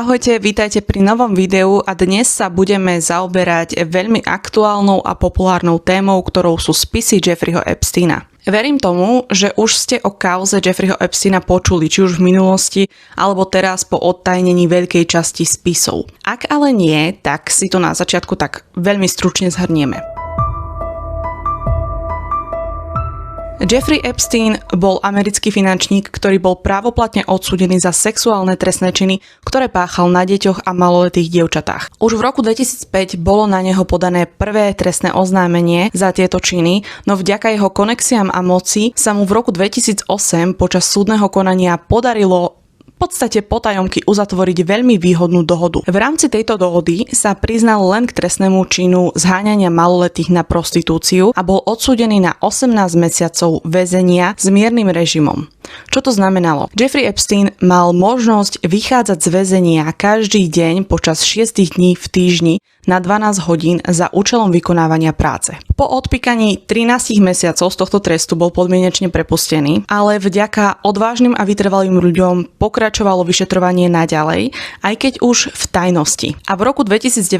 Ahojte, vítajte pri novom videu a dnes sa budeme zaoberať veľmi aktuálnou a populárnou témou, ktorou sú spisy Jeffreyho Epsteina. Verím tomu, že už ste o kauze Jeffreyho Epsteina počuli, či už v minulosti, alebo teraz po odtajnení veľkej časti spisov. Ak ale nie, tak si to na začiatku tak veľmi stručne zhrnieme. Jeffrey Epstein bol americký finančník, ktorý bol právoplatne odsúdený za sexuálne trestné činy, ktoré páchal na deťoch a maloletých dievčatách. Už v roku 2005 bolo na neho podané prvé trestné oznámenie za tieto činy, no vďaka jeho konexiám a moci sa mu v roku 2008 počas súdneho konania podarilo v podstate potajomky uzatvoriť veľmi výhodnú dohodu. V rámci tejto dohody sa priznal len k trestnému činu zháňania maloletých na prostitúciu a bol odsúdený na 18 mesiacov väzenia s miernym režimom. Čo to znamenalo? Jeffrey Epstein mal možnosť vychádzať z väzenia každý deň počas 6 dní v týždni na 12 hodín za účelom vykonávania práce. Po odpíkaní 13 mesiacov z tohto trestu bol podmienečne prepustený, ale vďaka odvážnym a vytrvalým ľuďom pokračovalo vyšetrovanie naďalej, aj keď už v tajnosti. A v roku 2019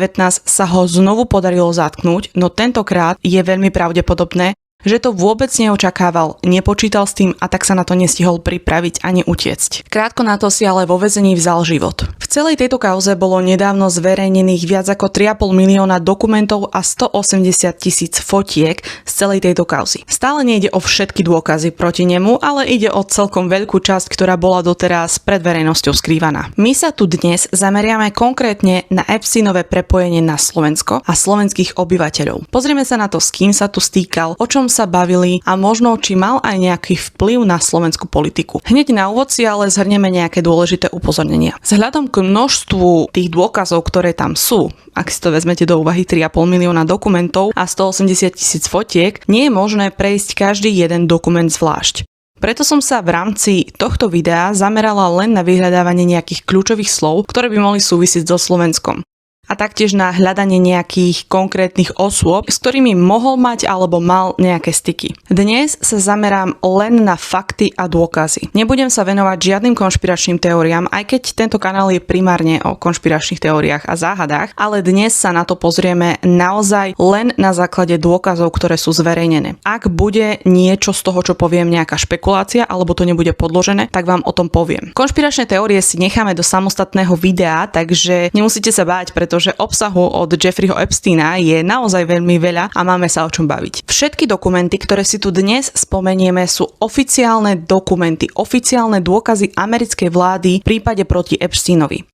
sa ho znovu podarilo zatknúť, no tentokrát je veľmi pravdepodobné, že to vôbec neočakával, nepočítal s tým a tak sa na to nestihol pripraviť ani utiecť. Krátko na to si ale vo väzení vzal život. V celej tejto kauze bolo nedávno zverejnených viac ako 3,5 milióna dokumentov a 180 000 fotiek z celej tejto kauzy. Stále nejde o všetky dôkazy proti nemu, ale ide o celkom veľkú časť, ktorá bola doteraz pred verejnosťou skrývaná. My sa tu dnes zameriame konkrétne na Epsteinové prepojenie na Slovensko a slovenských obyvateľov. Pozrieme sa na to, s kým sa tu stýkal, o čom sa bavili a možno či mal aj nejaký vplyv na slovenskú politiku. Hneď na úvod si ale zhrnieme nejaké dôležité upozornenia. Vzhľadom k množstvu tých dôkazov, ktoré tam sú, ak si to vezmete do úvahy 3,5 milióna dokumentov a 180 000 fotiek, nie je možné prejsť každý jeden dokument zvlášť. Preto som sa v rámci tohto videa zamerala len na vyhľadávanie nejakých kľúčových slov, ktoré by mohli súvisieť so Slovenskom. A taktiež na hľadanie nejakých konkrétnych osôb, s ktorými mohol mať alebo mal nejaké styky. Dnes sa zamerám len na fakty a dôkazy. Nebudem sa venovať žiadnym konšpiračným teóriám, aj keď tento kanál je primárne o konšpiračných teóriách a záhadách, ale dnes sa na to pozrieme naozaj len na základe dôkazov, ktoré sú zverejnené. Ak bude niečo z toho, čo poviem, nejaká špekulácia alebo to nebude podložené, tak vám o tom poviem. Konšpiračné teórie si necháme do samostatného videa, takže nemusíte sa báť, pretože obsahu od Jeffreyho Epsteina je naozaj veľmi veľa a máme sa o čom baviť. Všetky dokumenty, ktoré si tu dnes spomenieme, sú oficiálne dokumenty, oficiálne dôkazy americkej vlády v prípade proti Epsteinovi.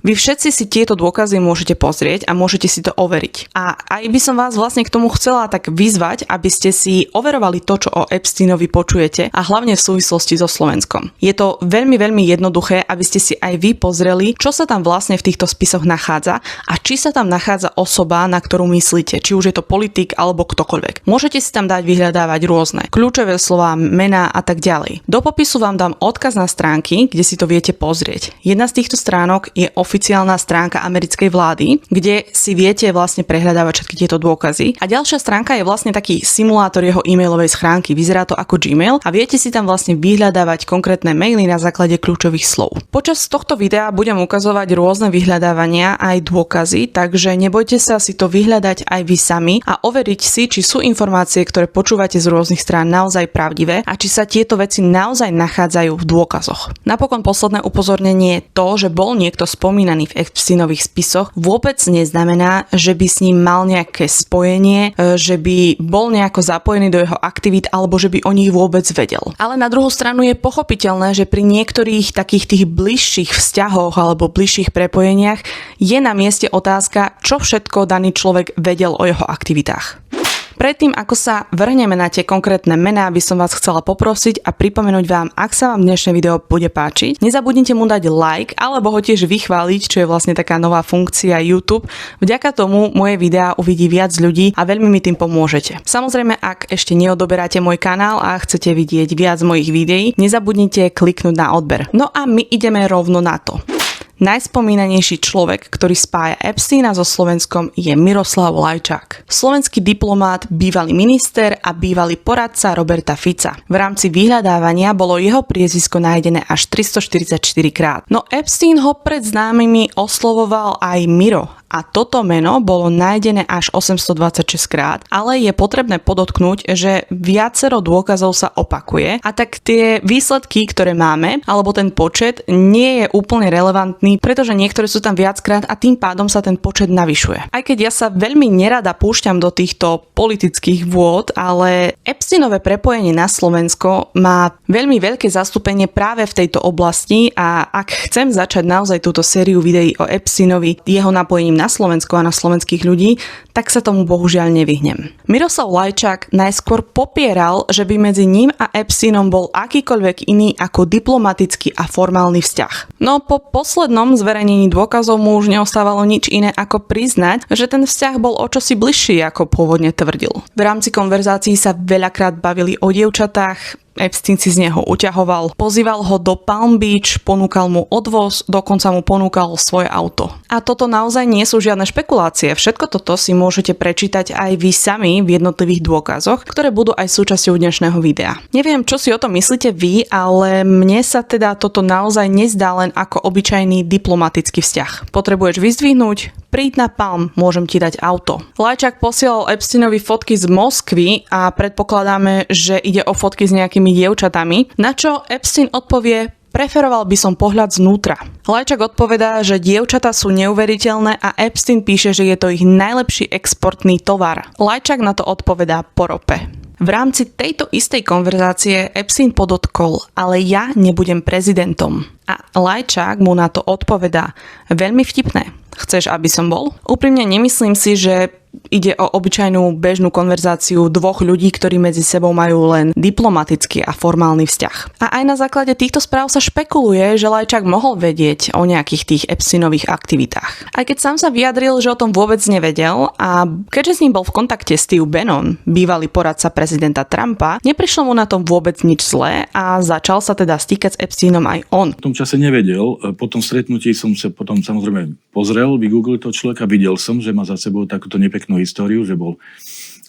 Vy všetci si tieto dôkazy môžete pozrieť a môžete si to overiť. A aj by som vás vlastne k tomu chcela tak vyzvať, aby ste si overovali to, čo o Epsteinovi počujete a hlavne v súvislosti so Slovenskom. Je to veľmi, veľmi jednoduché, aby ste si aj vy pozreli, čo sa tam vlastne v týchto spisoch nachádza a či sa tam nachádza osoba, na ktorú myslíte, či už je to politik alebo ktokoľvek. Môžete si tam dať vyhľadávať rôzne kľúčové slová, mená a tak ďalej. Do popisu vám dám odkaz na stránky, kde si to viete pozrieť. Jedna z týchto stránok je oficiálna stránka americkej vlády, kde si viete vlastne prehľadávať všetky tieto dôkazy. A ďalšia stránka je vlastne taký simulátor jeho e-mailovej schránky. Vyzerá to ako Gmail a viete si tam vlastne vyhľadávať konkrétne maily na základe kľúčových slov. Počas tohto videa budem ukazovať rôzne vyhľadávania aj dôkazy, takže nebojte sa si to vyhľadať aj vy sami a overiť si, či sú informácie, ktoré počúvate z rôznych strán naozaj pravdivé a či sa tieto veci naozaj nachádzajú v dôkazoch. Napokon posledné upozornenie, to, že bol niekto spomínaný v Epsteinových spisoch, vôbec neznamená, že by s ním mal nejaké spojenie, že by bol nejako zapojený do jeho aktivít alebo že by o nich vôbec vedel. Ale na druhú stranu je pochopiteľné, že pri niektorých takých tých bližších vzťahoch alebo bližších prepojeniach je na mieste otázka, čo všetko daný človek vedel o jeho aktivitách. Predtým, ako sa vrhneme na tie konkrétne mená, by som vás chcela poprosiť a pripomenúť vám, ak sa vám dnešné video bude páčiť, nezabudnite mu dať like alebo ho tiež vychváliť, čo je vlastne taká nová funkcia YouTube. Vďaka tomu moje videá uvidí viac ľudí a veľmi mi tým pomôžete. Samozrejme, ak ešte neodoberáte môj kanál a chcete vidieť viac mojich videí, nezabudnite kliknúť na odber. No a my ideme rovno na to. Najspomínanejší človek, ktorý spája Epsteina so Slovenskom, je Miroslav Lajčák. Slovenský diplomát, bývalý minister a bývalý poradca Roberta Fica. V rámci vyhľadávania bolo jeho priezvisko nájdené až 344 krát. No Epstein ho pred známymi oslovoval aj Miro. A toto meno bolo nájdené až 826 krát, ale je potrebné podotknúť, že viacero dôkazov sa opakuje a tak tie výsledky, ktoré máme, alebo ten počet nie je úplne relevantný, pretože niektoré sú tam viackrát a tým pádom sa ten počet navyšuje. Aj keď ja sa veľmi nerada púšťam do týchto politických vôd, ale Epsteinové prepojenie na Slovensko má veľmi veľké zastúpenie práve v tejto oblasti a ak chcem začať naozaj túto sériu videí o Epsteinovi, jeho napojením na Slovensko a na slovenských ľudí, tak sa tomu bohužiaľ nevyhnem. Miroslav Lajčák najskôr popieral, že by medzi ním a Epsteinom bol akýkoľvek iný ako diplomatický a formálny vzťah. No po poslednom zverejnení dôkazov mu už neostávalo nič iné ako priznať, že ten vzťah bol o čosi bližší, ako pôvodne tvrdil. V rámci konverzácií sa veľakrát bavili o dievčatách, Epstein si z neho uťahoval, pozýval ho do Palm Beach, ponúkal mu odvoz, dokonca mu ponúkal svoje auto. A toto naozaj nie sú žiadne špekulácie, všetko toto si môžete prečítať aj vy sami v jednotlivých dôkazoch, ktoré budú aj súčasťou dnešného videa. Neviem, čo si o tom myslíte vy, ale mne sa teda toto naozaj nezdá len ako obyčajný diplomatický vzťah. Potrebuješ vyzdvihnúť? Príď na Palm, môžem ti dať auto. Lajčák posielal Epsteinovi fotky z Moskvy a predpokladáme, že ide o fotky s nejakými dievčatami, na čo Epstein odpovie: preferoval by som pohľad znútra. Lajčák odpovedá, že dievčatá sú neuveriteľné a Epstein píše, že je to ich najlepší exportný tovar. Lajčák na to odpovedá po rope. V rámci tejto istej konverzácie Epstein podotkol: ale ja nebudem prezidentom. A Lajčák mu na to odpovedá: veľmi vtipné. Chceš, aby som bol? Úprimne nemyslím si, že ide o obyčajnú bežnú konverzáciu dvoch ľudí, ktorí medzi sebou majú len diplomatický a formálny vzťah. A aj na základe týchto správ sa špekuluje, že Lajčák mohol vedieť o nejakých tých Epsteinových aktivitách. Aj keď sám sa vyjadril, že o tom vôbec nevedel a keďže s ním bol v kontakte Steve Bannon, bývalý poradca prezidenta Trumpa, neprišlo mu na tom vôbec nič zlé a začal sa teda stýkať s Epsteinom aj on. V tom čase nevedel, po tom stretnutí som sa potom samozrejme pozrel, vygooglil toho človeka, videl som, že má za sebou takúto nepeknú históriu, že bol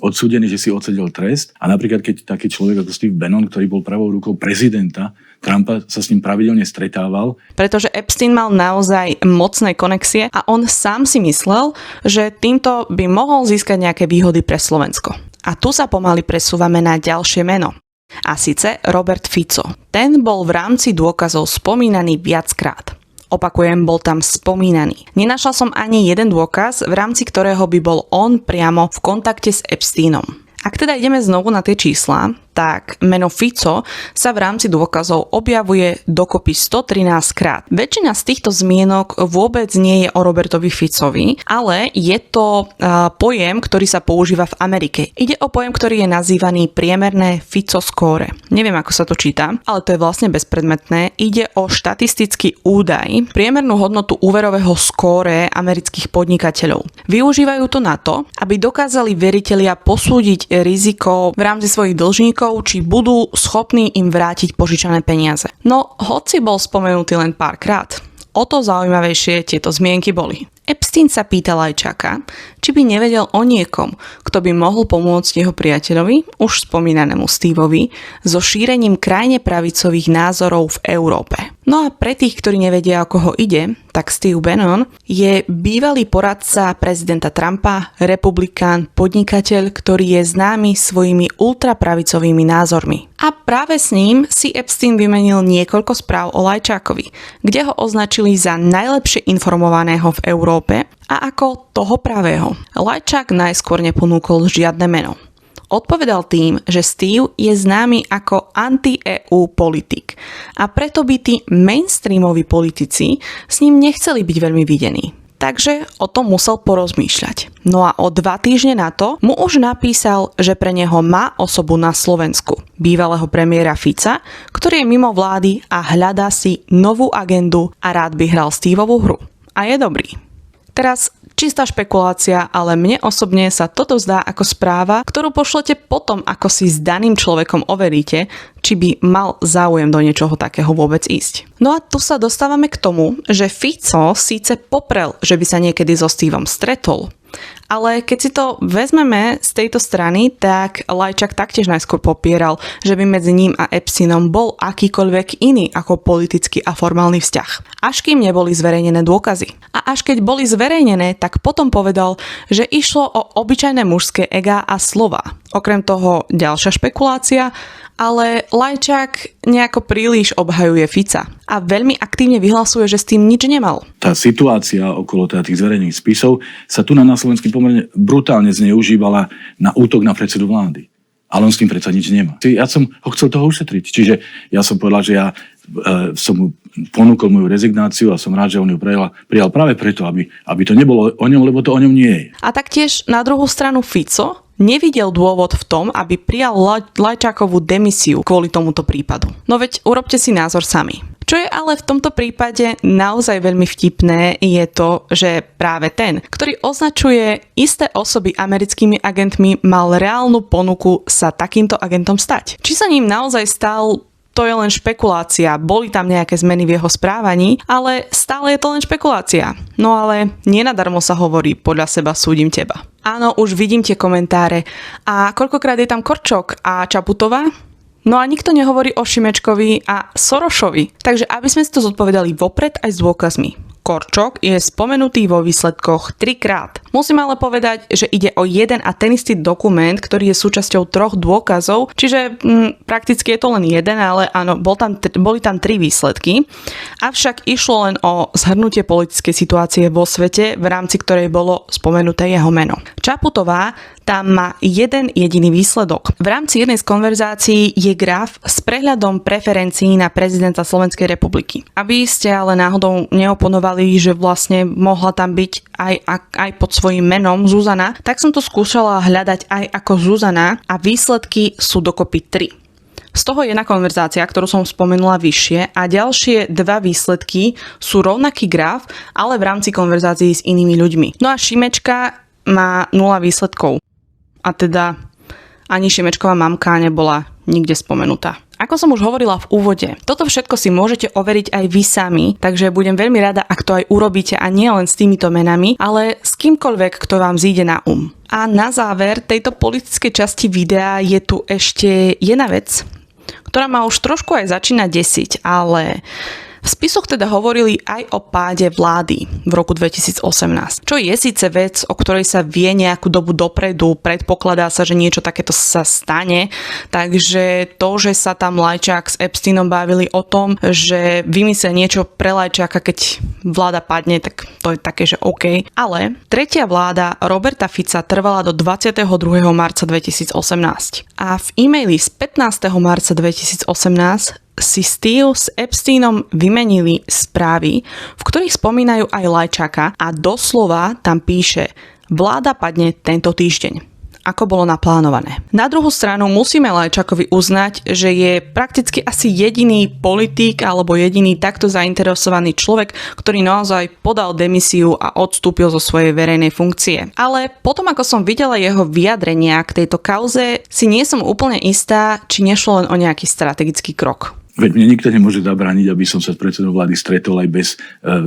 odsúdený, že si odsedel trest. A napríklad, keď taký človek ako Steve Bannon, ktorý bol pravou rukou prezidenta Trumpa, sa s ním pravidelne stretával. Pretože Epstein mal naozaj mocné konexie a on sám si myslel, že týmto by mohol získať nejaké výhody pre Slovensko. A tu sa pomaly presúvame na ďalšie meno. A síce Robert Fico. Ten bol v rámci dôkazov spomínaný viackrát. Opakujem, bol tam spomínaný. Nenašla som ani jeden dôkaz, v rámci ktorého by bol on priamo v kontakte s Epsteinom. Ak teda ideme znovu na tie čísla, tak meno Fico sa v rámci dôkazov objavuje dokopy 113 krát. Väčšina z týchto zmienok vôbec nie je o Robertovi Ficovi, ale je to pojem, ktorý sa používa v Amerike. Ide o pojem, ktorý je nazývaný priemerné Fico score. Neviem, ako sa to číta, ale to je vlastne bezpredmetné. Ide o štatistický údaj, priemernú hodnotu úverového skóre amerických podnikateľov. Využívajú to na to, aby dokázali veritelia posúdiť riziko v rámci svojich dlžníkov, či budú schopní im vrátiť požičané peniaze. No, hoci bol spomenutý len párkrát, o to zaujímavejšie tieto zmienky boli. Epstein sa pýta Lajčáka, či by nevedel o niekom, kto by mohol pomôcť jeho priateľovi, už spomínanému Steveovi, so šírením krajne pravicových názorov v Európe. No a pre tých, ktorí nevedia, o koho ide, tak Steve Bannon je bývalý poradca prezidenta Trumpa, republikán, podnikateľ, ktorý je známy svojimi ultrapravicovými názormi. A práve s ním si Epstein vymenil niekoľko správ o Lajčákovi, kde ho označili za najlepšie informovaného v Európe a ako toho pravého. Lajčák najskôr neponúkol žiadne meno. Odpovedal tým, že Steve je známy ako anti-EU politik a preto by tí mainstreamoví politici s ním nechceli byť veľmi videní. Takže o tom musel porozmýšľať. No a o 2 týždne na to mu už napísal, že pre neho má osobu na Slovensku, bývalého premiéra Fica, ktorý je mimo vlády a hľadá si novú agendu a rád by hral Steveovú hru. A je dobrý. Teraz čistá špekulácia, ale mne osobne sa toto zdá ako správa, ktorú pošlete potom, ako si s daným človekom overíte, či by mal záujem do niečoho takého vôbec ísť. No a tu sa dostávame k tomu, že Fico síce poprel, že by sa niekedy so Stevom stretol, ale keď si to vezmeme z tejto strany, tak Lajčák taktiež najskôr popieral, že by medzi ním a Epsteinom bol akýkoľvek iný ako politický a formálny vzťah. Až kým neboli zverejnené dôkazy. A až keď boli zverejnené, tak potom povedal, že išlo o obyčajné mužské egá a slova. Okrem toho ďalšia špekulácia, ale Lajčák nejako príliš obhajuje Fica a veľmi aktívne vyhlasuje, že s tým nič nemal. Tá situácia okolo tých zverejnených spisov sa tu na Slovensku pomerne brutálne zneužívala na útok na predsedu vlády. Ale on s tým predsa nič nemá. Ja som ho chcel toho ušetriť. Čiže ja som povedal, že ja som mu ponúkol moju rezignáciu a som rád, že on ju prijal práve preto, aby to nebolo o ňom, lebo to o ňom nie je. A taktiež na druhú stranu Fico nevidel dôvod v tom, aby prijal Lajčákovú demisiu kvôli tomuto prípadu. No veď urobte si názor sami. Čo je ale v tomto prípade naozaj veľmi vtipné, je to, že práve ten, ktorý označuje isté osoby americkými agentmi, mal reálnu ponuku sa takýmto agentom stať. Či sa ním naozaj stal, to je len špekulácia. Boli tam nejaké zmeny v jeho správaní, ale stále je to len špekulácia. No ale nenadarmo sa hovorí, podľa seba súdim teba. Áno, už vidím tie komentáre. A koľkokrát je tam Korčok a Čaputová? No a nikto nehovorí o Šimečkovi a Sorošovi. Takže aby sme si to zodpovedali vopred aj s dôkazmi. Korčok je spomenutý vo výsledkoch 3-krát. Musím ale povedať, že ide o jeden a ten istý dokument, ktorý je súčasťou 3 dôkazov, čiže prakticky je to len jeden, ale áno, boli tam 3 výsledky. Avšak išlo len o zhrnutie politickej situácie vo svete, v rámci ktorej bolo spomenuté jeho meno. Čaputová tam má jeden jediný výsledok. V rámci jednej z konverzácií je graf s prehľadom preferencií na prezidenta Slovenskej republiky. Aby ste ale náhodou neoponovali, že vlastne mohla tam byť aj pod svojím menom Zuzana, tak som to skúšala hľadať aj ako Zuzana a výsledky sú dokopy 3. Z toho jedna konverzácia, ktorú som spomenula vyššie, a ďalšie 2 výsledky sú rovnaký graf, ale v rámci konverzácií s inými ľuďmi. No a Šimečka má 0 výsledkov. A teda ani Šimečková mamka nebola nikde spomenutá. Ako som už hovorila v úvode, toto všetko si môžete overiť aj vy sami, takže budem veľmi rada, ak to aj urobíte a nie len s týmito menami, ale s kýmkoľvek, kto vám zíde na A na záver tejto politickej časti videa je tu ešte jedna vec, ktorá ma už trošku aj začína desiť, ale v spisoch teda hovorili aj o páde vlády v roku 2018. Čo je síce vec, o ktorej sa vie nejakú dobu dopredu, predpokladá sa, že niečo takéto sa stane, takže to, že sa tam Lajčák s Epsteinom bavili o tom, že vymyslia niečo pre Lajčáka, keď vláda padne, tak to je také, že OK. Ale tretia vláda Roberta Fica trvala do 22. marca 2018. A v e-maili z 15. marca 2018 si Steve s Epsteinom vymenili správy, v ktorých spomínajú aj Lajčáka a doslova tam píše: vláda padne tento týždeň, ako bolo naplánované. Na druhú stranu musíme Lajčákovi uznať, že je prakticky asi jediný politik alebo jediný takto zainteresovaný človek, ktorý naozaj podal demisiu a odstúpil zo svojej verejnej funkcie. Ale potom, ako som videla jeho vyjadrenia k tejto kauze, si nie som úplne istá, či nešlo len o nejaký strategický krok. Veď mne nikto nemôže zabrániť, aby som sa s predsedom vlády stretol aj bez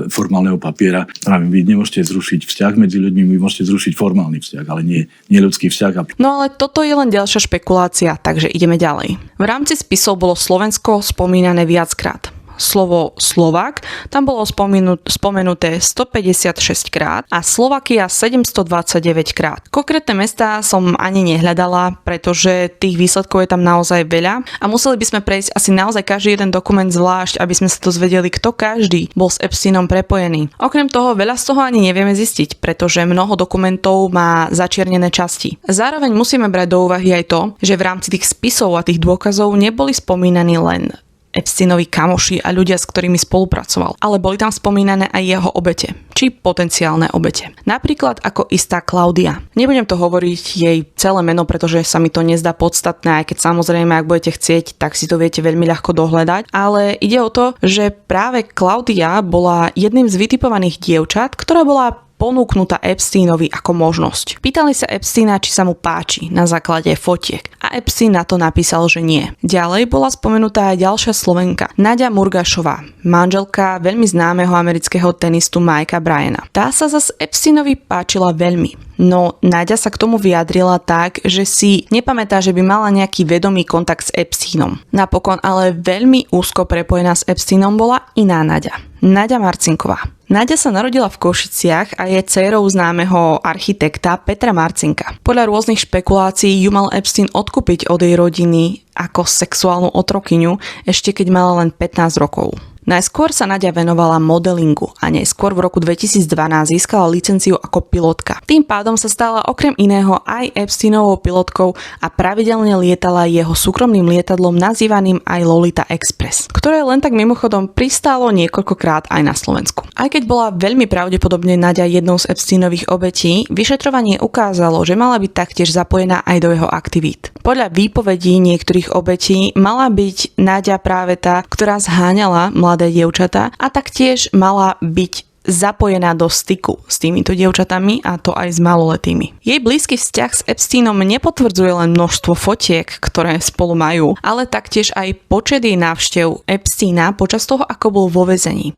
formálneho papiera. Práve vy nemôžete zrušiť vzťah medzi ľuďmi, vy môžete zrušiť formálny vzťah, ale nie ľudský vzťah. No ale toto je len ďalšia špekulácia, takže ideme ďalej. V rámci spisov bolo Slovensko spomínané viackrát. Slovo Slovák tam bolo spomenuté 156 krát a Slovakia 729 krát. Konkrétne mestá som ani nehľadala, pretože tých výsledkov je tam naozaj veľa a museli by sme prejsť asi naozaj každý jeden dokument zvlášť, aby sme sa dozvedeli, kto každý bol s Epsteinom prepojený. Okrem toho veľa z toho ani nevieme zistiť, pretože mnoho dokumentov má začiernené časti. Zároveň musíme brať do úvahy aj to, že v rámci tých spisov a tých dôkazov neboli spomínaní len Epsteinovi kamoši a ľudia, s ktorými spolupracoval. Ale boli tam spomínané aj jeho obete, či potenciálne obete. Napríklad ako istá Klaudia. Nebudem to hovoriť jej celé meno, pretože sa mi to nezdá podstatné, aj keď samozrejme, ak budete chcieť, tak si to viete veľmi ľahko dohľadať. Ale ide o to, že práve Klaudia bola jedným z vytipovaných dievčat, ktorá bola ponúknutá Epsteinovi ako možnosť. Pýtali sa Epsteina, či sa mu páči na základe fotiek a Epstein na to napísal, že nie. Ďalej bola spomenutá aj ďalšia Slovenka, Naďa Murgašová, manželka veľmi známeho amerického tenistu Mikea Bryana. Tá sa zas Epsteinovi páčila veľmi. No Naďa sa k tomu vyjadrila tak, že si nepamätá, že by mala nejaký vedomý kontakt s Epsteinom. Napokon ale veľmi úzko prepojená s Epsteinom bola iná Naďa. Naďa Marcinková. Naďa sa narodila v Košiciach a je dcérou známeho architekta Petra Marcinka. Podľa rôznych špekulácií ju mal Epstein odkúpiť od jej rodiny ako sexuálnu otrokyňu ešte keď mala len 15 rokov. Najskôr sa Naďa venovala modelingu a neskôr v roku 2012 získala licenciu ako pilotka. Tým pádom sa stala okrem iného aj Epsteinovou pilotkou a pravidelne lietala jeho súkromným lietadlom nazývaným aj Lolita Express, ktoré len tak mimochodom pristálo niekoľkokrát aj na Slovensku. Aj keď bola veľmi pravdepodobne Naďa jednou z Epsteinových obetí, vyšetrovanie ukázalo, že mala byť taktiež zapojená aj do jeho aktivít. Podľa výpovedí niektorých obetí mala byť Naďa práve tá, ktorá zháňala mladé dievčatá a taktiež mala byť zapojená do styku s týmito dievčatami a to aj s maloletými. Jej blízky vzťah s Epsteinom nepotvrdzuje len množstvo fotiek, ktoré spolu majú, ale taktiež aj počet jej návštev Epsteina počas toho, ako bol vo väzení.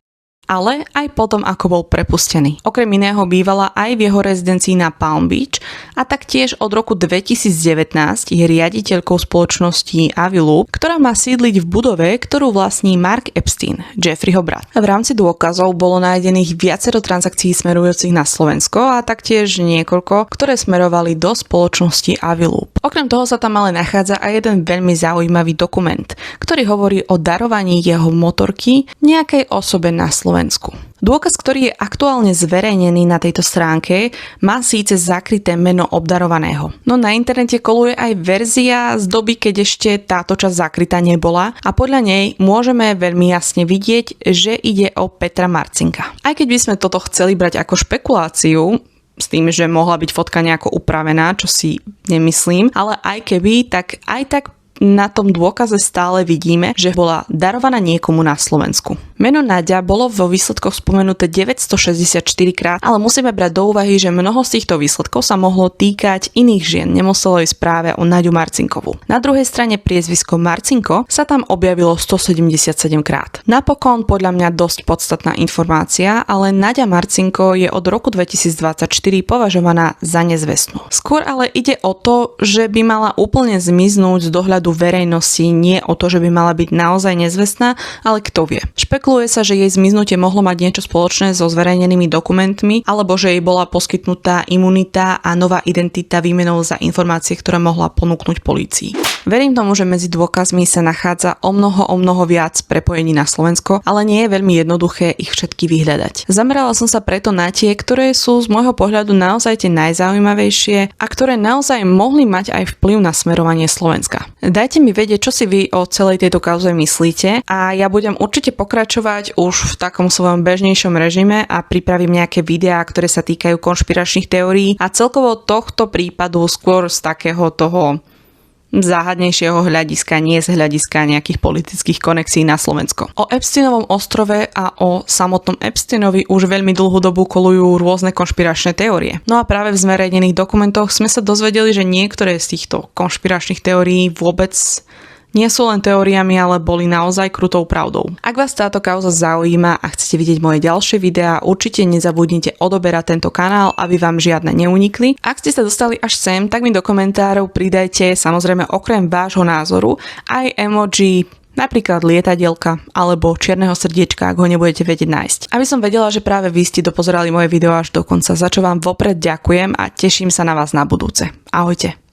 Ale aj potom, ako bol prepustený. Okrem iného bývala aj v jeho rezidencii na Palm Beach a taktiež od roku 2019 je riaditeľkou spoločnosti Aviloop, ktorá má sídliť v budove, ktorú vlastní Mark Epstein, Jeffreyho brat. V rámci dôkazov bolo nájdených viacero transakcií smerujúcich na Slovensko a taktiež niekoľko, ktoré smerovali do spoločnosti Aviloop. Okrem toho sa tam ale nachádza aj jeden veľmi zaujímavý dokument, ktorý hovorí o darovaní jeho motorky nejakej osobe na Slovensku. Dôkaz, ktorý je aktuálne zverejnený na tejto stránke, má síce zakryté meno obdarovaného. No na internete koluje aj verzia z doby, keď ešte táto časť zakrytá nebola a podľa nej môžeme veľmi jasne vidieť, že ide o Petra Marcinka. Aj keď by sme toto chceli brať ako špekuláciu, s tým, že mohla byť fotka nejako upravená, čo si nemyslím, ale aj keby, tak aj tak na tom dôkaze stále vidíme, že bola darovaná niekomu na Slovensku. Meno Naďa bolo vo výsledkoch spomenuté 964 krát, ale musíme brať do úvahy, že mnoho z týchto výsledkov sa mohlo týkať iných žien, nemuselo ísť práve o Naďu Marcinkovú. Na druhej strane priezvisko Marcinko sa tam objavilo 177 krát. Napokon podľa mňa dosť podstatná informácia, ale Naďa Marcinko je od roku 2024 považovaná za nezvestnú. Skôr ale ide o to, že by mala úplne zmiznúť z dohľadu verejnosti, nie o to, že by mala byť naozaj nezvestná, ale kto vie. Špekuluje sa, že jej zmiznutie mohlo mať niečo spoločné so zverejnenými dokumentmi, alebo že jej bola poskytnutá imunita a nová identita výmenou za informácie, ktoré mohla ponúknuť polícii. Verím tomu, že medzi dôkazmi sa nachádza o mnoho viac prepojení na Slovensko, ale nie je veľmi jednoduché ich všetky vyhľadať. Zamerala som sa preto na tie, ktoré sú z môjho pohľadu naozaj tie najzaujímavejšie a ktoré naozaj mohli mať aj vplyv na smerovanie Slovenska. Dajte mi vedieť, čo si vy o celej tejto kauze myslíte a ja budem určite pokračovať už v takom svojom bežnejšom režime a pripravím nejaké videá, ktoré sa týkajú konšpiračných teórií a celkovo tohto prípadu skôr z takého toho záhadnejšieho hľadiska, nie z hľadiska nejakých politických konexí na Slovensko. O Epsteinovom ostrove a o samotnom Epsteinovi už veľmi dlhú dobu kolujú rôzne konšpiračné teórie. No a práve v zverejnených dokumentoch sme sa dozvedeli, že niektoré z týchto konšpiračných teórií vôbec nie sú len teóriami, ale boli naozaj krutou pravdou. Ak vás táto kauza zaujíma a chcete vidieť moje ďalšie videá, určite nezabudnite odoberať tento kanál, aby vám žiadne neunikli. Ak ste sa dostali až sem, tak mi do komentárov pridajte samozrejme okrem vášho názoru aj emoji, napríklad lietadielka alebo čierneho srdiečka, ak ho nebudete vedieť nájsť. Aby som vedela, že práve vy ste dopozerali moje video až do konca, za čo vám vopred ďakujem a teším sa na vás na budúce. Ahojte.